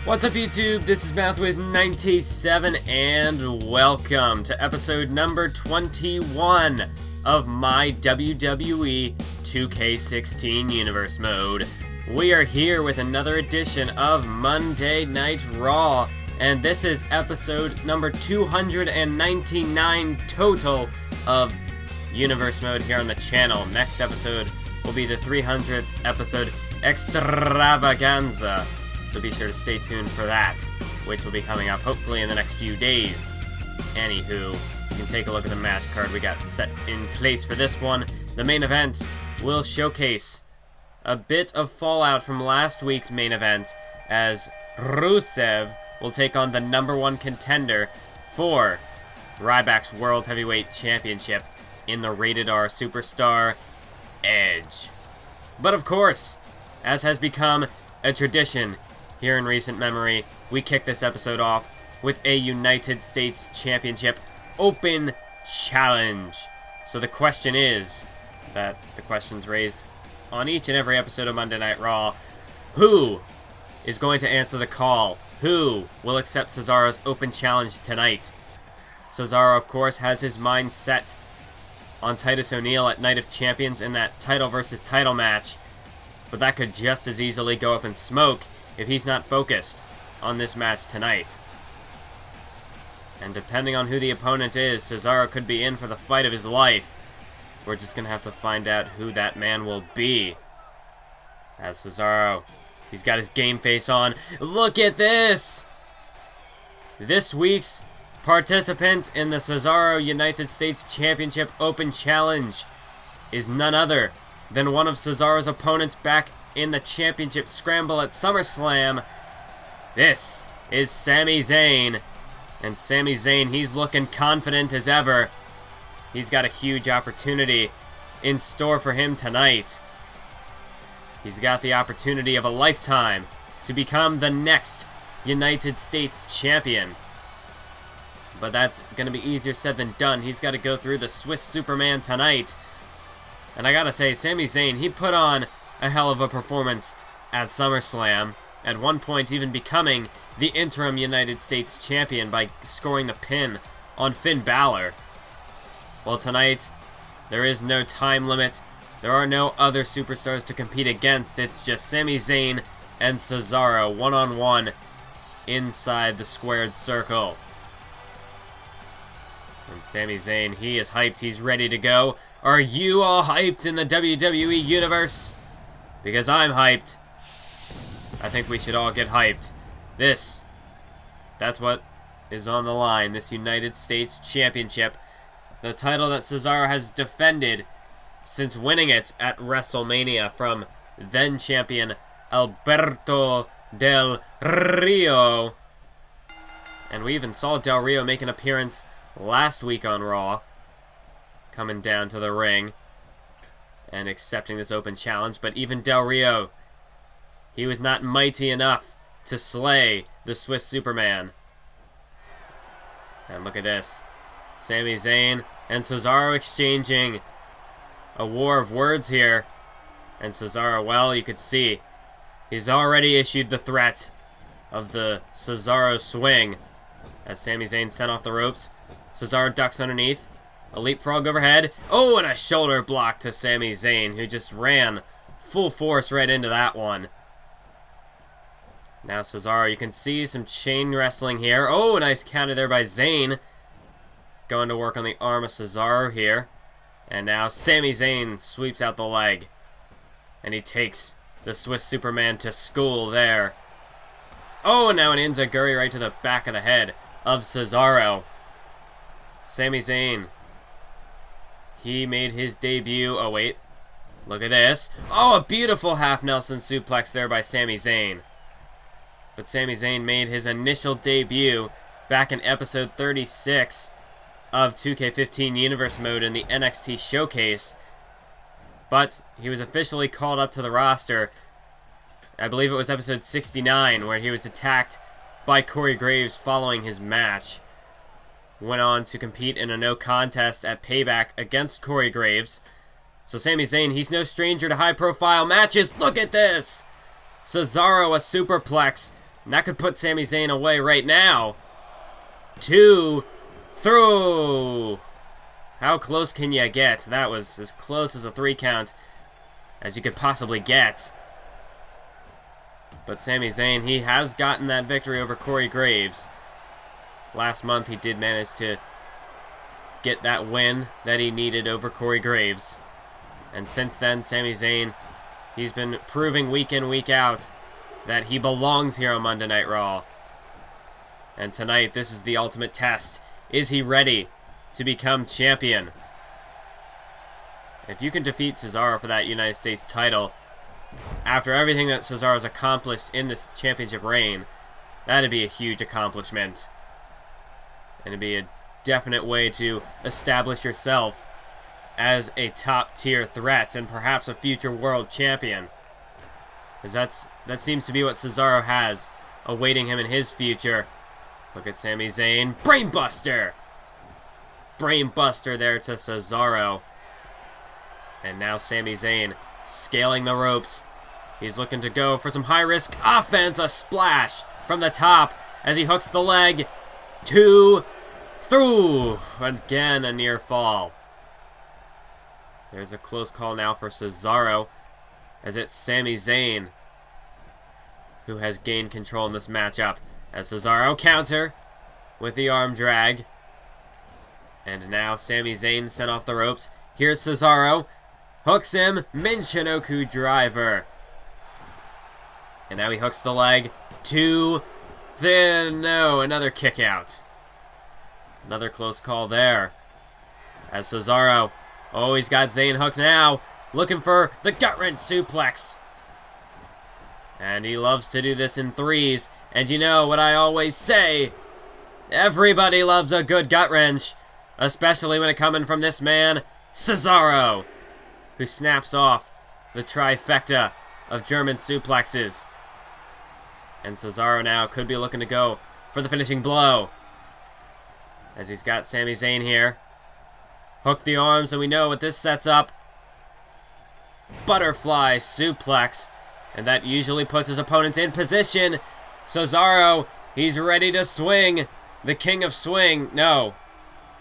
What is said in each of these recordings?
What's up YouTube, this is Mathways97 and welcome to episode number 21 of my WWE 2K16 Universe Mode. We are here with another edition of Monday Night Raw, and this is episode number 299 total of Universe Mode here on the channel. Next episode will be the 300th episode Extravaganza. So be sure to stay tuned for that, which will be coming up hopefully in the next few days. Anywho, you can take a look at the match card we got set in place for this one. The main event will showcase a bit of fallout from last week's main event, as Rusev will take on the #1 contender for Ryback's World Heavyweight Championship in the Rated R Superstar, Edge. But of course, as has become a tradition here in recent memory, we kick this episode off with a United States Championship Open Challenge. So the question is, that the question's raised on each and every episode of Monday Night Raw, who is going to answer the call? Who will accept Cesaro's Open Challenge tonight? Cesaro, of course, has his mind set on Titus O'Neil at Night of Champions in that title versus title match, but that could just as easily go up in smoke if he's not focused on this match tonight. And depending on who the opponent is, Cesaro could be in for the fight of his life. We're just going to have to find out who that man will be. As Cesaro, he's got his game face on. Look at this! This week's participant in the Cesaro United States Championship Open Challenge is none other than one of Cesaro's opponents back in the championship scramble at SummerSlam. This is Sami Zayn. And Sami Zayn, he's looking confident as ever. He's got a huge opportunity in store for him tonight. He's got the opportunity of a lifetime to become the next United States champion. But that's going to be easier said than done. He's got to go through the Swiss Superman tonight. And I gotta say, Sami Zayn, he put on a hell of a performance at SummerSlam, at one point even becoming the interim United States champion by scoring the pin on Finn Balor. Well, tonight, there is no time limit. There are no other superstars to compete against. It's just Sami Zayn and Cesaro one-on-one inside the squared circle. And Sami Zayn, he is hyped. He's ready to go. Are you all hyped in the WWE Universe? Because I'm hyped. I think we should all get hyped. That's what is on the line. This United States Championship. The title that Cesaro has defended since winning it at WrestleMania from then-champion Alberto Del Rio. And we even saw Del Rio make an appearance last week on Raw, coming down to the ring and accepting this open challenge. But even Del Rio, he was not mighty enough to slay the Swiss Superman. And look at this. Sami Zayn and Cesaro exchanging a war of words here. And Cesaro, well, you could see, he's already issued the threat of the Cesaro swing. As Sami Zayn sent off the ropes, Cesaro ducks underneath. A leapfrog overhead. Oh, and a shoulder block to Sami Zayn, who just ran full force right into that one. Now Cesaro, you can see some chain wrestling here. Oh, nice counter there by Zayn. Going to work on the arm of Cesaro here. And now Sami Zayn sweeps out the leg. And he takes the Swiss Superman to school there. Oh, and now an enziguri right to the back of the head of Cesaro. Sami Zayn, he made his debut. Oh, wait. Look at this. Oh, a beautiful half Nelson suplex there by Sami Zayn. But Sami Zayn made his initial debut back in episode 36 of 2K15 Universe Mode in the NXT Showcase. But he was officially called up to the roster. I believe it was episode 69, where he was attacked by Corey Graves following his match. Went on to compete in a no contest at Payback against Corey Graves. So Sami Zayn, he's no stranger to high-profile matches. Look at this! Cesaro a superplex And that could put Sami Zayn away right now. 2, through. How close can you get? That was as close as a 3 count as you could possibly get. But Sami Zayn, he has gotten that victory over Corey Graves. Last month, he did manage to get that win that he needed over Corey Graves. And since then, Sami Zayn, he's been proving week in, week out that he belongs here on Monday Night Raw. And tonight, this is the ultimate test. Is he ready to become champion? If you can defeat Cesaro for that United States title, after everything that Cesaro's accomplished in this championship reign, that'd be a huge accomplishment. And it'd be a definite way to establish yourself as a top-tier threat and perhaps a future world champion. Because that seems to be what Cesaro has awaiting him in his future. Look at Sami Zayn. Brainbuster! Brainbuster there to Cesaro. And now Sami Zayn scaling the ropes. He's looking to go for some high-risk offense. A splash from the top as he hooks the leg. 2, through. Again, a near fall. There's a close call now for Cesaro, as it's Sami Zayn who has gained control in this matchup. As Cesaro counter with the arm drag. And now Sami Zayn sent off the ropes. Here's Cesaro. Hooks him. Michinoku driver. And now he hooks the leg. 2, no, another kick out. Another close call there. As Cesaro, oh, he's got Zayn hooked now. Looking for the gut-wrench suplex. And he loves to do this in 3s. And you know what I always say. Everybody loves a good gut-wrench. Especially when it coming from this man, Cesaro. Who snaps off the trifecta of German suplexes. And Cesaro now could be looking to go for the finishing blow. As he's got Sami Zayn here. Hook the arms, and we know what this sets up. Butterfly suplex. And that usually puts his opponents in position. Cesaro, he's ready to swing. The king of swing. No.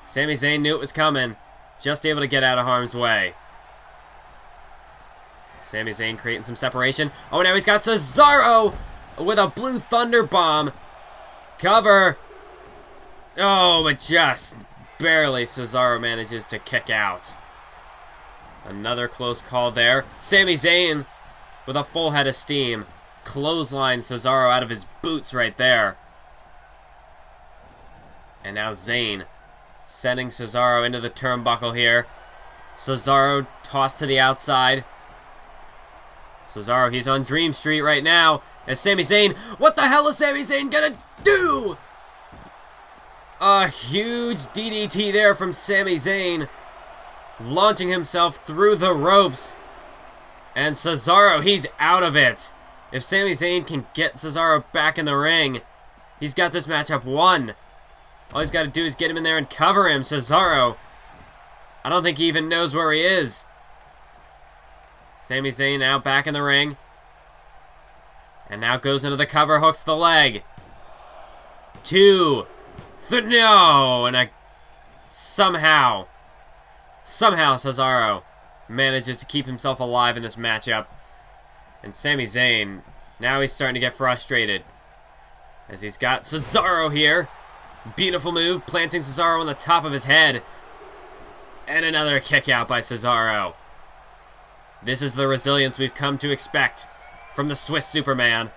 Sami Zayn knew it was coming. Just able to get out of harm's way. Sami Zayn creating some separation. Oh, now he's got Cesaro with a blue thunder bomb. Cover. Oh, but just barely Cesaro manages to kick out. Another close call there. Sami Zayn with a full head of steam. Clothesline Cesaro out of his boots right there. And now Zayn sending Cesaro into the turnbuckle here. Cesaro tossed to the outside. Cesaro, he's on Dream Street right now. As Sami Zayn, what the hell is Sami Zayn gonna do? A huge DDT there from Sami Zayn. Launching himself through the ropes. And Cesaro, he's out of it. If Sami Zayn can get Cesaro back in the ring, he's got this matchup won. All he's got to do is get him in there and cover him. Cesaro, I don't think he even knows where he is. Sami Zayn now back in the ring. And now goes into the cover, hooks the leg. 2, no, and somehow Cesaro manages to keep himself alive in this matchup. And Sami Zayn, now he's starting to get frustrated. As he's got Cesaro here. Beautiful move, planting Cesaro on the top of his head. And another kick out by Cesaro. This is the resilience we've come to expect from the Swiss Superman.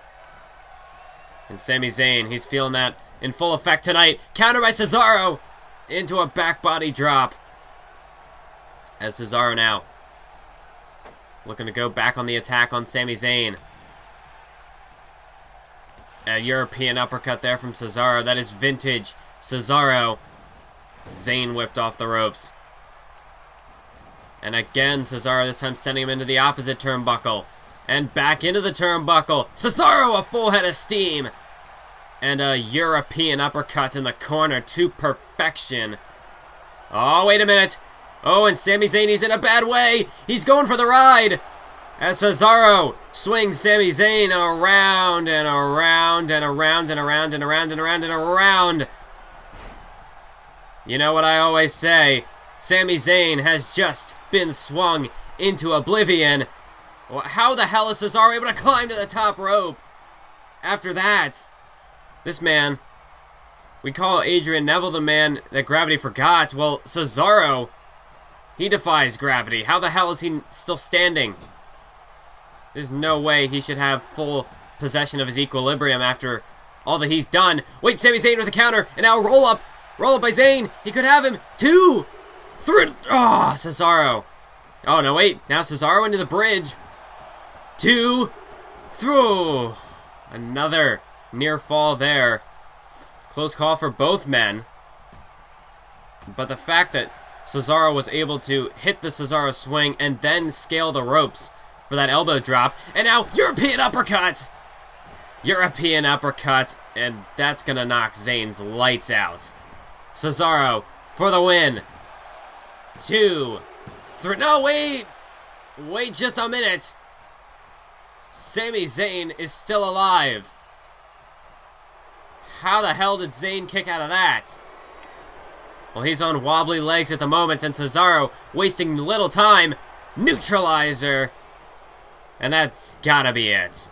And Sami Zayn, he's feeling that in full effect tonight. Counter by Cesaro into a back body drop. As Cesaro now looking to go back on the attack on Sami Zayn. A European uppercut there from Cesaro. That is vintage Cesaro. Zayn whipped off the ropes. And again, Cesaro this time sending him into the opposite turnbuckle. And back into the turnbuckle. Cesaro, a full head of steam. And a European uppercut in the corner to perfection. Oh, wait a minute. Oh, and Sami Zayn, he's in a bad way. He's going for the ride. as Cesaro swings Sami Zayn around and around and around and around and around and around and around. You know what I always say, Sami Zayn has just been swung into oblivion. How the hell is Cesaro able to climb to the top rope? After that, this man, we call Adrian Neville the man that gravity forgot. Well, Cesaro, he defies gravity. How the hell is he still standing? There's no way he should have full possession of his equilibrium after all that he's done. Wait, Sami Zayn with a counter, and now roll up by Zayn. He could have him. 2, 3. Oh, Cesaro. Oh, no, wait. Now Cesaro into the bridge. 2, 3. Another near fall there. Close call for both men. But the fact that Cesaro was able to hit the Cesaro swing and then scale the ropes for that elbow drop. And now, European uppercut! European uppercut, and that's going to knock Zayn's lights out. Cesaro for the win. 2, 3. No, wait! Wait just a minute. Sami Zayn is still alive. How the hell did Zayn kick out of that? Well, he's on wobbly legs at the moment, and Cesaro wasting little time. Neutralizer. And that's gotta be it.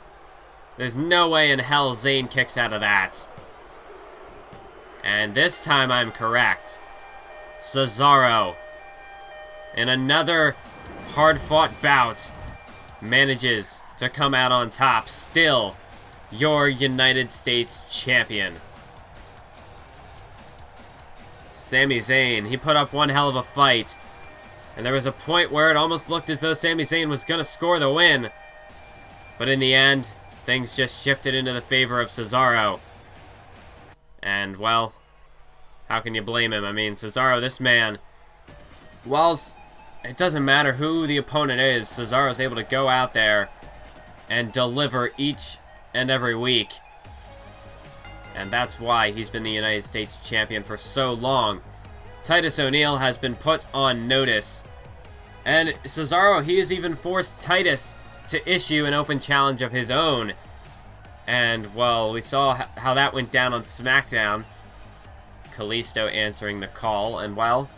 There's no way in hell Zayn kicks out of that. And this time I'm correct. Cesaro, in another hard-fought bout, manages to come out on top. Still your United States champion. Sami Zayn, he put up one hell of a fight. And there was a point where it almost looked as though Sami Zayn was going to score the win. But in the end, things just shifted into the favor of Cesaro. And, well, how can you blame him? I mean, Cesaro, this man, whilst it doesn't matter who the opponent is, Cesaro's able to go out there and deliver each and every week. And that's why he's been the United States champion for so long. Titus O'Neil has been put on notice. And Cesaro, he has even forced Titus to issue an open challenge of his own. And, well, we saw how that went down on SmackDown. Kalisto answering the call. And, well,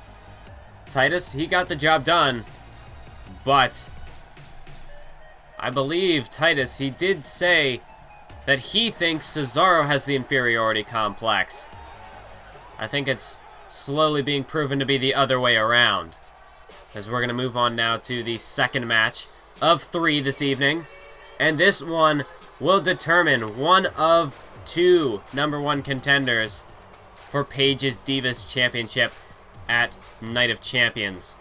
Titus, he got the job done. But I believe Titus, he did say that he thinks Cesaro has the inferiority complex. I think it's slowly being proven to be the other way around. As we're going to move on now to the second match of 3 this evening. And this one will determine one of 2 #1 contenders for Paige's Divas Championship at Night of Champions.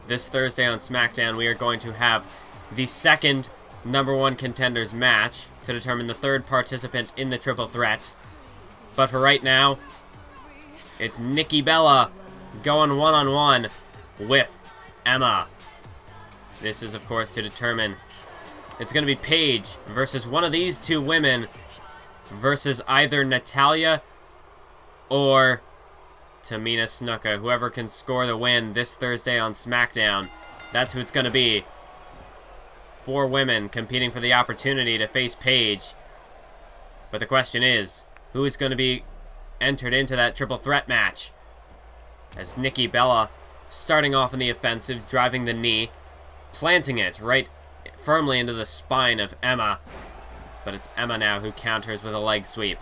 This Thursday on SmackDown, we are going to have the second #1 contenders match to determine the third participant in the triple threat. But for right now, it's Nikki Bella going one-on-one with Emma. This is, of course, to determine it's going to be Paige versus one of these 2 women versus either Natalya or Tamina Snuka. Whoever can score the win this Thursday on SmackDown, that's who it's going to be. 4 women competing for the opportunity to face Paige. But the question is, who is going to be entered into that triple threat match? As Nikki Bella starting off in the offensive, driving the knee, planting it right firmly into the spine of Emma. But it's Emma now who counters with a leg sweep.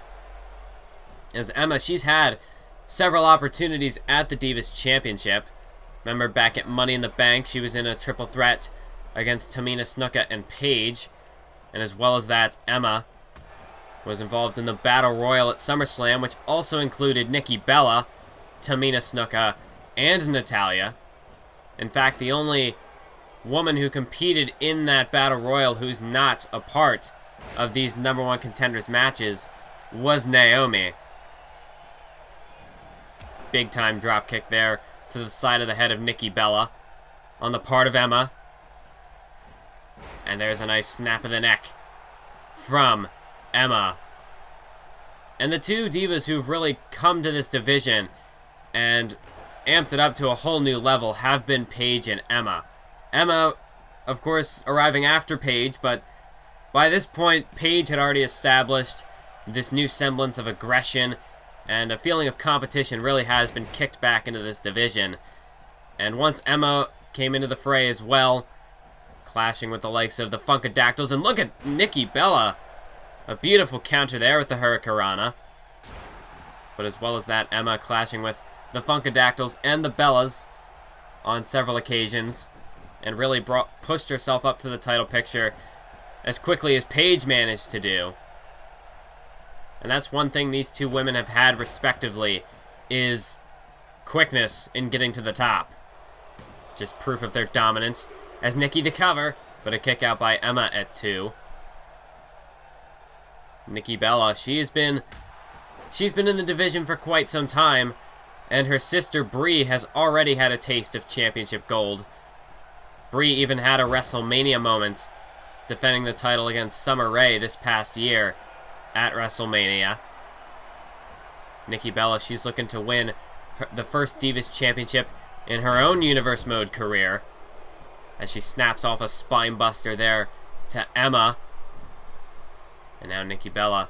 As Emma, she's had several opportunities at the Divas Championship. Remember back at Money in the Bank, she was in a triple threat against Tamina Snuka and Paige. And as well as that, Emma was involved in the Battle Royal at SummerSlam, which also included Nikki Bella, Tamina Snuka, and Natalya. In fact, the only woman who competed in that Battle Royal who's not a part of these #1 contenders matches was Naomi. Big time drop kick there to the side of the head of Nikki Bella on the part of Emma. And there's a nice snap of the neck from Emma. And the 2 divas who've really come to this division and amped it up to a whole new level have been Paige and Emma. Emma, of course, arriving after Paige, but by this point, Paige had already established this new semblance of aggression, and a feeling of competition really has been kicked back into this division. And once Emma came into the fray as well, clashing with the likes of the Funkadactyls, and look at Nikki Bella. A beautiful counter there with the Hurricanrana. But as well as that, Emma clashing with the Funkadactyls and the Bellas on several occasions, and really pushed herself up to the title picture as quickly as Paige managed to do. And that's one thing these two women have had respectively, is quickness in getting to the top. Just proof of their dominance. As Nikki the cover, but a kick out by Emma at 2. Nikki Bella, she's been in the division for quite some time, and her sister Brie has already had a taste of championship gold. Brie even had a WrestleMania moment, defending the title against Summer Rae this past year at WrestleMania. Nikki Bella, she's looking to win the first Divas Championship in her own Universe Mode career, as she snaps off a spine buster there to Emma. And now Nikki Bella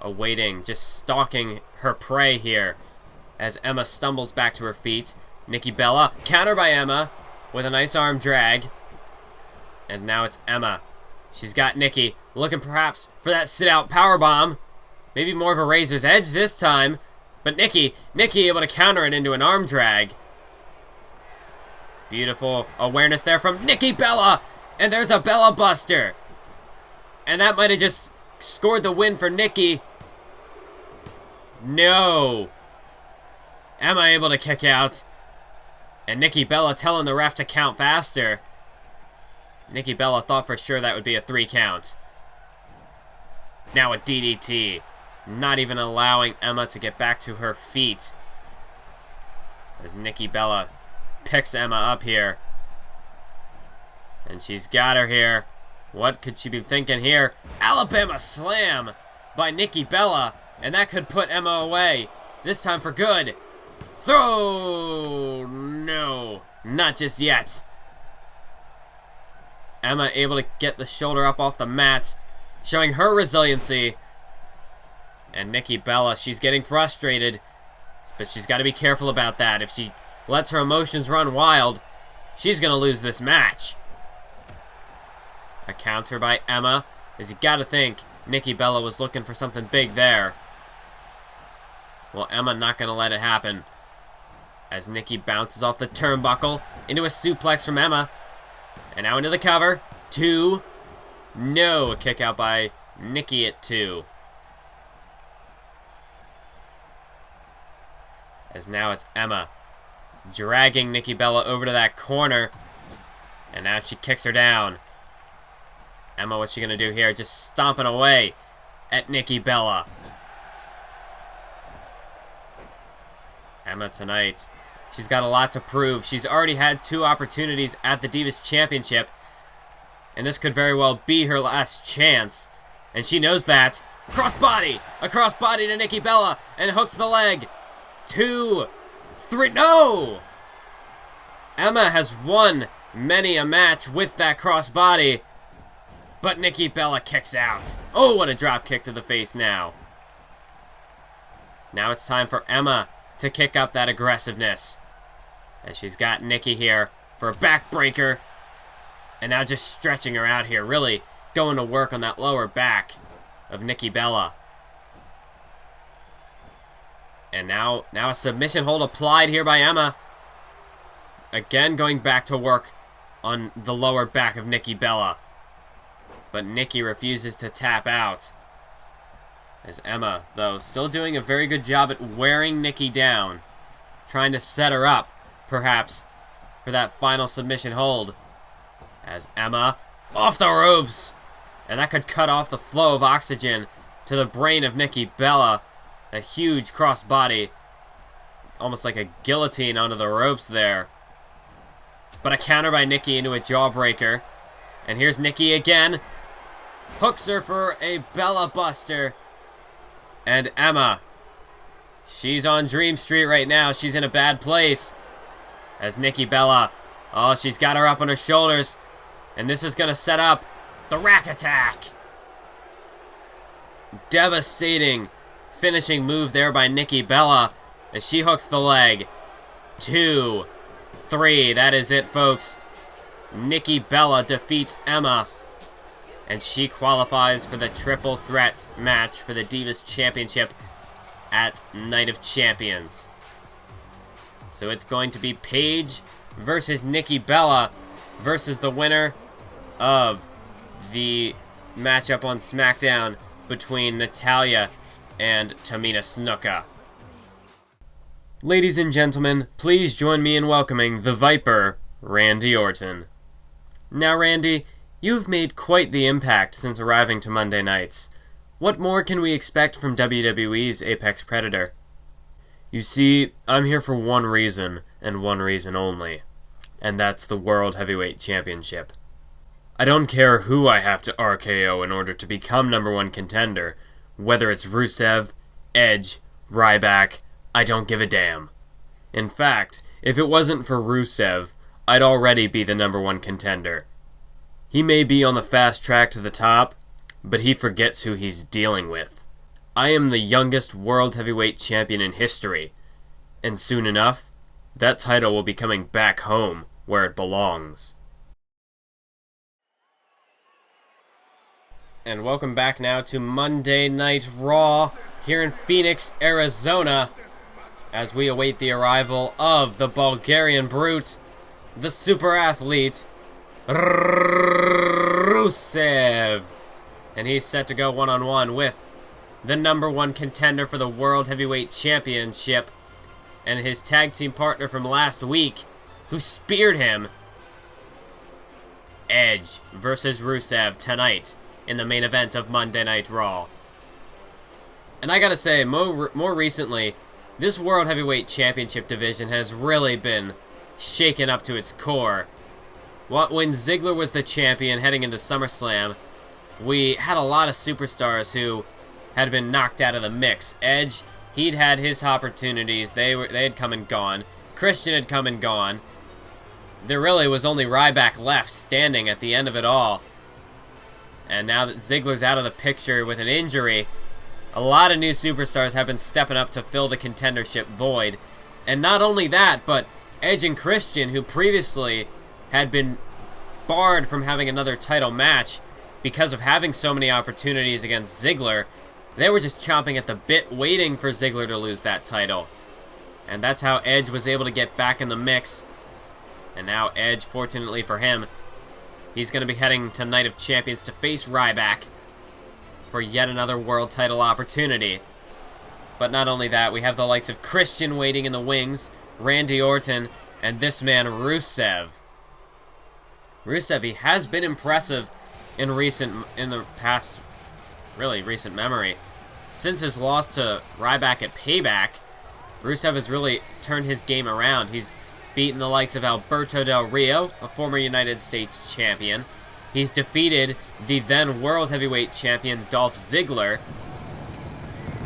awaiting, just stalking her prey here, as Emma stumbles back to her feet. Nikki Bella, counter by Emma, with a nice arm drag. And now it's Emma. She's got Nikki, looking perhaps for that sit-out powerbomb. Maybe more of a razor's edge this time. But Nikki able to counter it into an arm drag. Beautiful awareness there from Nikki Bella. And there's a Bella Buster. And that might have just scored the win for Nikki. No. Emma able to kick out. And Nikki Bella telling the ref to count faster. Nikki Bella thought for sure that would be a 3 count. Now a DDT. Not even allowing Emma to get back to her feet. As Nikki Bella picks Emma up here. And she's got her here. What could she be thinking here? Alabama Slam by Nikki Bella. And that could put Emma away. This time for good. Throw! No. Not just yet. Emma able to get the shoulder up off the mat, showing her resiliency. And Nikki Bella, she's getting frustrated, but she's got to be careful about that. If she lets her emotions run wild, she's going to lose this match. A counter by Emma, as you got to think Nikki Bella was looking for something big there. Well, Emma not going to let it happen, as Nikki bounces off the turnbuckle into a suplex from Emma. And now into the cover. 2. No. A kick out by Nikki at 2. As now it's Emma dragging Nikki Bella over to that corner. And now she kicks her down. Emma, what's she going to do here? Just stomping away at Nikki Bella. Emma tonight, she's got a lot to prove. She's already had 2 opportunities at the Divas Championship, and this could very well be her last chance. And she knows that. Crossbody! A crossbody to Nikki Bella, and hooks the leg. 2, 3, no! Emma has won many a match with that crossbody, but Nikki Bella kicks out. Oh, what a drop kick to the face now. Now it's time for Emma to kick up that aggressiveness. And she's got Nikki here for a backbreaker. And now just stretching her out here. Really going to work on that lower back of Nikki Bella. And now a submission hold applied here by Emma. Again going back to work on the lower back of Nikki Bella. But Nikki refuses to tap out. As Emma, though, still doing a very good job at wearing Nikki down. Trying to set her up, perhaps, for that final submission hold. As Emma, off the ropes! And that could cut off the flow of oxygen to the brain of Nikki Bella. A huge crossbody. Almost like a guillotine onto the ropes there. But a counter by Nikki into a jawbreaker. And here's Nikki again. Hooks her for a Bella Buster. And Emma, she's on Dream Street right now. She's in a bad place. As Nikki Bella, oh, she's got her up on her shoulders. And this is going to set up the rack attack. Devastating finishing move there by Nikki Bella as she hooks the leg. 2, 3, that is it, folks. Nikki Bella defeats Emma, and she qualifies for the triple threat match for the Divas Championship at Night of Champions. So it's going to be Paige versus Nikki Bella versus the winner of the matchup on SmackDown between Natalya and Tamina Snuka. Ladies and gentlemen, please join me in welcoming the Viper, Randy Orton. Now, Randy, you've made quite the impact since arriving to Monday nights. What more can we expect from WWE's Apex Predator? You see, I'm here for one reason, and one reason only, and that's the World Heavyweight Championship. I don't care who I have to RKO in order to become #1 contender, whether it's Rusev, Edge, Ryback, I don't give a damn. In fact, if it wasn't for Rusev, I'd already be the #1 contender. He may be on the fast track to the top, but he forgets who he's dealing with. I am the youngest World Heavyweight Champion in history, and soon enough, that title will be coming back home where it belongs. And welcome back now to Monday Night Raw here in Phoenix, Arizona, as we await the arrival of the Bulgarian Brute, the super athlete, Rusev. And he's set to go one-on-one with the #1 contender for the World Heavyweight Championship and his tag team partner from last week, who speared him. Edge versus Rusev tonight in the main event of Monday Night Raw. And I gotta say, more recently, this World Heavyweight Championship division has really been shaken up to its core. When Ziggler was the champion heading into SummerSlam, we had a lot of superstars who had been knocked out of the mix. Edge, he'd had his opportunities. They had come and gone. Christian had come and gone. There really was only Ryback left standing at the end of it all. And now that Ziggler's out of the picture with an injury, a lot of new superstars have been stepping up to fill the contendership void. And not only that, but Edge and Christian, who previously had been barred from having another title match because of having so many opportunities against Ziggler, they were just chomping at the bit waiting for Ziggler to lose that title. And that's how Edge was able to get back in the mix. And now Edge, fortunately for him, he's going to be heading to Night of Champions to face Ryback for yet another world title opportunity. But not only that, we have the likes of Christian waiting in the wings, Randy Orton, and this man, Rusev. Rusev, he has been impressive in the past, really recent memory. Since his loss to Ryback at Payback, Rusev has really turned his game around. He's beaten the likes of Alberto Del Rio, a former United States champion. He's defeated the then World Heavyweight Champion Dolph Ziggler.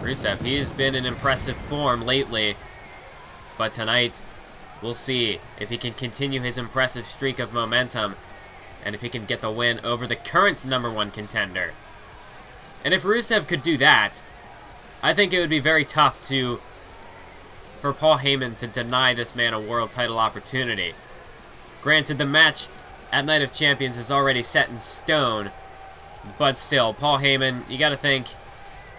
Rusev, he has been in impressive form lately, but tonight we'll see if he can continue his impressive streak of momentum and if he can get the win over the current #1 contender. And if Rusev could do that, I think it would be very tough for Paul Heyman to deny this man a world title opportunity. Granted, the match at Night of Champions is already set in stone, but still, Paul Heyman, you gotta think,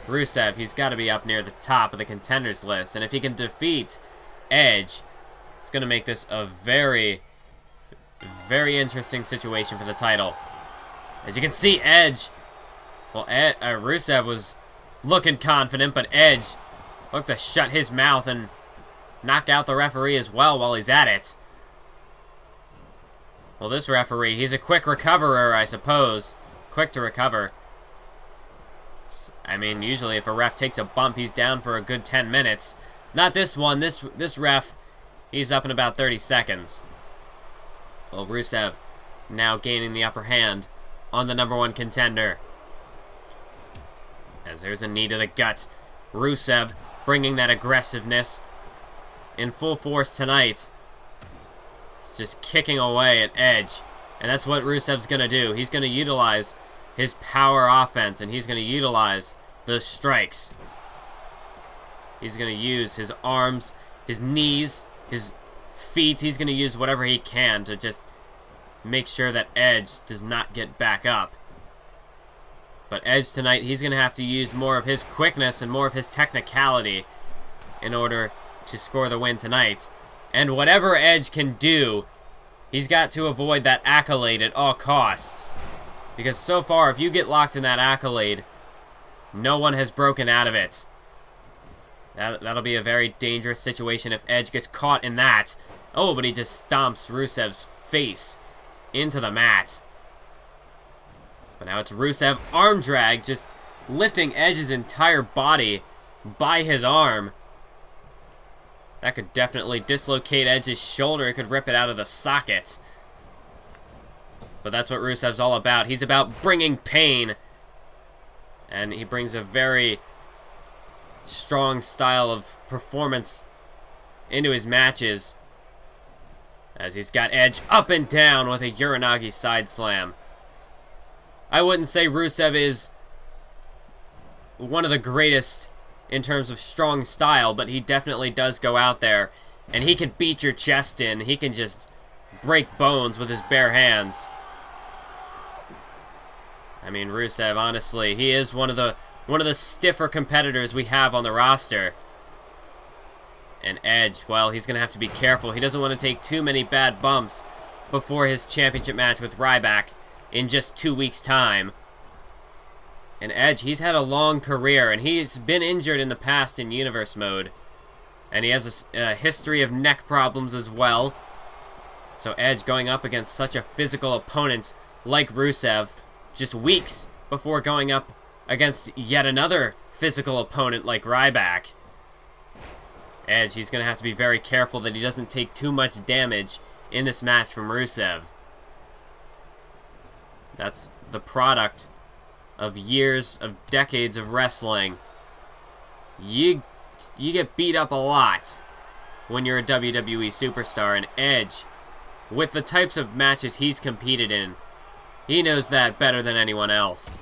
Rusev, he's gotta be up near the top of the contenders list, and if he can defeat Edge, it's gonna make this a very, very interesting situation for the title. As you can see, Edge, well, Rusev was looking confident, but Edge looked to shut his mouth and knock out the referee as well while he's at it. Well, this referee, he's a quick recoverer, I suppose. Quick to recover. I mean, usually if a ref takes a bump, he's down for a good 10 minutes. Not this one. This ref, he's up in about 30 seconds. Well, Rusev now gaining the upper hand on the #1 contender. As there's a knee to the gut. Rusev bringing that aggressiveness in full force tonight. It's just kicking away at Edge. And that's what Rusev's going to do. He's going to utilize his power offense, and he's going to utilize those strikes. He's going to use his arms, his knees, his feet. He's going to use whatever he can to just make sure that Edge does not get back up. But Edge tonight, he's going to have to use more of his quickness and more of his technicality in order to score the win tonight. And whatever Edge can do, he's got to avoid that accolade at all costs. Because so far, if you get locked in that accolade, no one has broken out of it. That'll be a very dangerous situation if Edge gets caught in that. Oh, but he just stomps Rusev's face into the mat. But now it's Rusev arm drag, just lifting Edge's entire body by his arm. That could definitely dislocate Edge's shoulder. It could rip it out of the socket. But that's what Rusev's all about. He's about bringing pain. And he brings a very strong style of performance into his matches. As he's got Edge up and down with a Uranagi side slam. I wouldn't say Rusev is one of the greatest in terms of strong style, but he definitely does go out there and he can beat your chest in. He can just break bones with his bare hands. I mean, Rusev, honestly, he is one of the stiffer competitors we have on the roster. And Edge, well, he's going to have to be careful. He doesn't want to take too many bad bumps before his championship match with Ryback in just 2 weeks' time. And Edge, he's had a long career, and he's been injured in the past in Universe mode. And he has a history of neck problems as well. So Edge going up against such a physical opponent like Rusev, just weeks before going up against yet another physical opponent like Ryback. Edge, he's going to have to be very careful that he doesn't take too much damage in this match from Rusev. That's the product of years, of decades of wrestling. You get beat up a lot when you're a WWE superstar, and Edge, with the types of matches he's competed in, he knows that better than anyone else.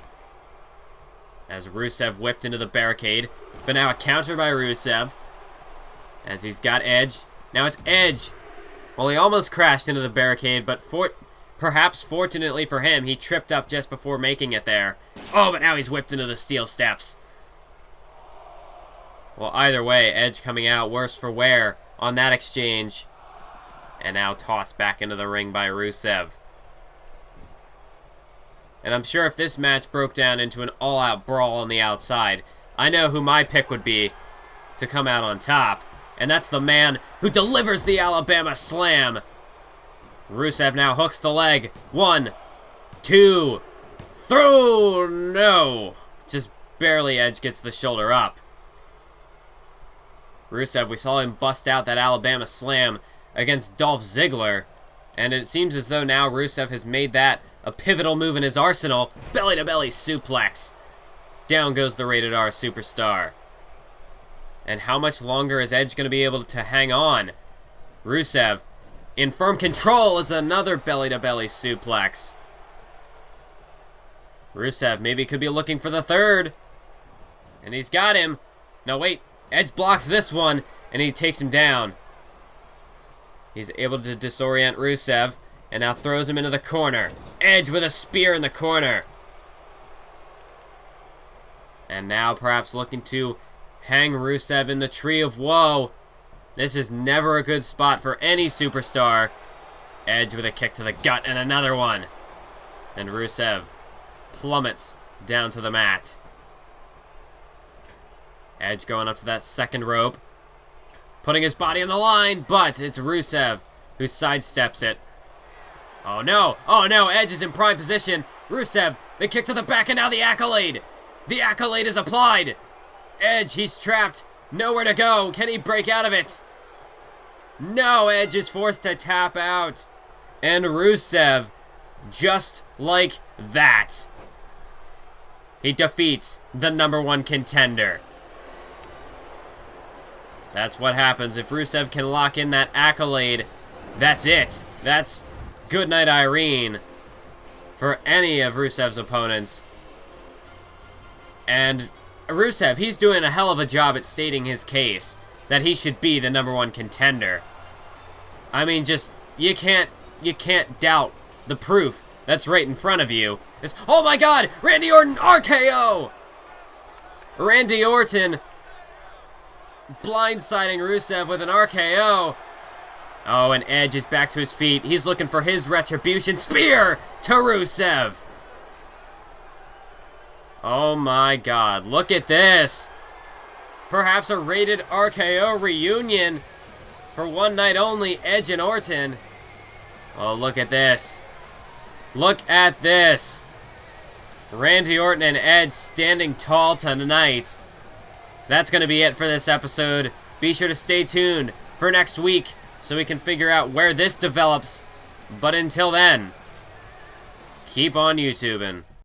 As Rusev whipped into the barricade, but now a counter by Rusev. As he's got Edge. Now it's Edge. Well, he almost crashed into the barricade, but perhaps fortunately for him, he tripped up just before making it there. Oh, but now he's whipped into the steel steps. Well, either way, Edge coming out worse for wear on that exchange. And now tossed back into the ring by Rusev. And I'm sure if this match broke down into an all-out brawl on the outside, I know who my pick would be to come out on top. And that's the man who delivers the Alabama Slam. Rusev now hooks the leg. 1, 2, throw! No! Just barely Edge gets the shoulder up. Rusev, we saw him bust out that Alabama Slam against Dolph Ziggler. And it seems as though now Rusev has made that a pivotal move in his arsenal. Belly-to-belly suplex. Down goes the Rated R superstar. And how much longer is Edge going to be able to hang on? Rusev, in firm control, is another belly-to-belly suplex. Rusev maybe could be looking for the third. And he's got him. No, wait. Edge blocks this one, and he takes him down. He's able to disorient Rusev, and now throws him into the corner. Edge with a spear in the corner. And now perhaps looking to hang Rusev in the tree of woe. This is never a good spot for any superstar. Edge with a kick to the gut and another one. And Rusev plummets down to the mat. Edge going up to that second rope. Putting his body on the line, but it's Rusev who sidesteps it. Oh no! Oh no! Edge is in prime position. Rusev, the kick to the back, and now the accolade! The accolade is applied! Edge, he's trapped. Nowhere to go. Can he break out of it? No, Edge is forced to tap out. And Rusev, just like that, he defeats the #1 contender. That's what happens if Rusev can lock in that accolade. That's it. That's Goodnight Irene for any of Rusev's opponents. And Rusev, he's doing a hell of a job at stating his case that he should be the #1 contender. I mean, just, you can't doubt the proof that's right in front of you. It's, oh my god, Randy Orton RKO! Randy Orton blindsiding Rusev with an RKO. Oh, and Edge is back to his feet. He's looking for his retribution spear to Rusev. Oh my god, look at this. Perhaps a rated RKO reunion for one night only, Edge and Orton. Oh, look at this. Look at this. Randy Orton and Edge standing tall tonight. That's going to be it for this episode. Be sure to stay tuned for next week so we can figure out where this develops. But until then, keep on YouTubing.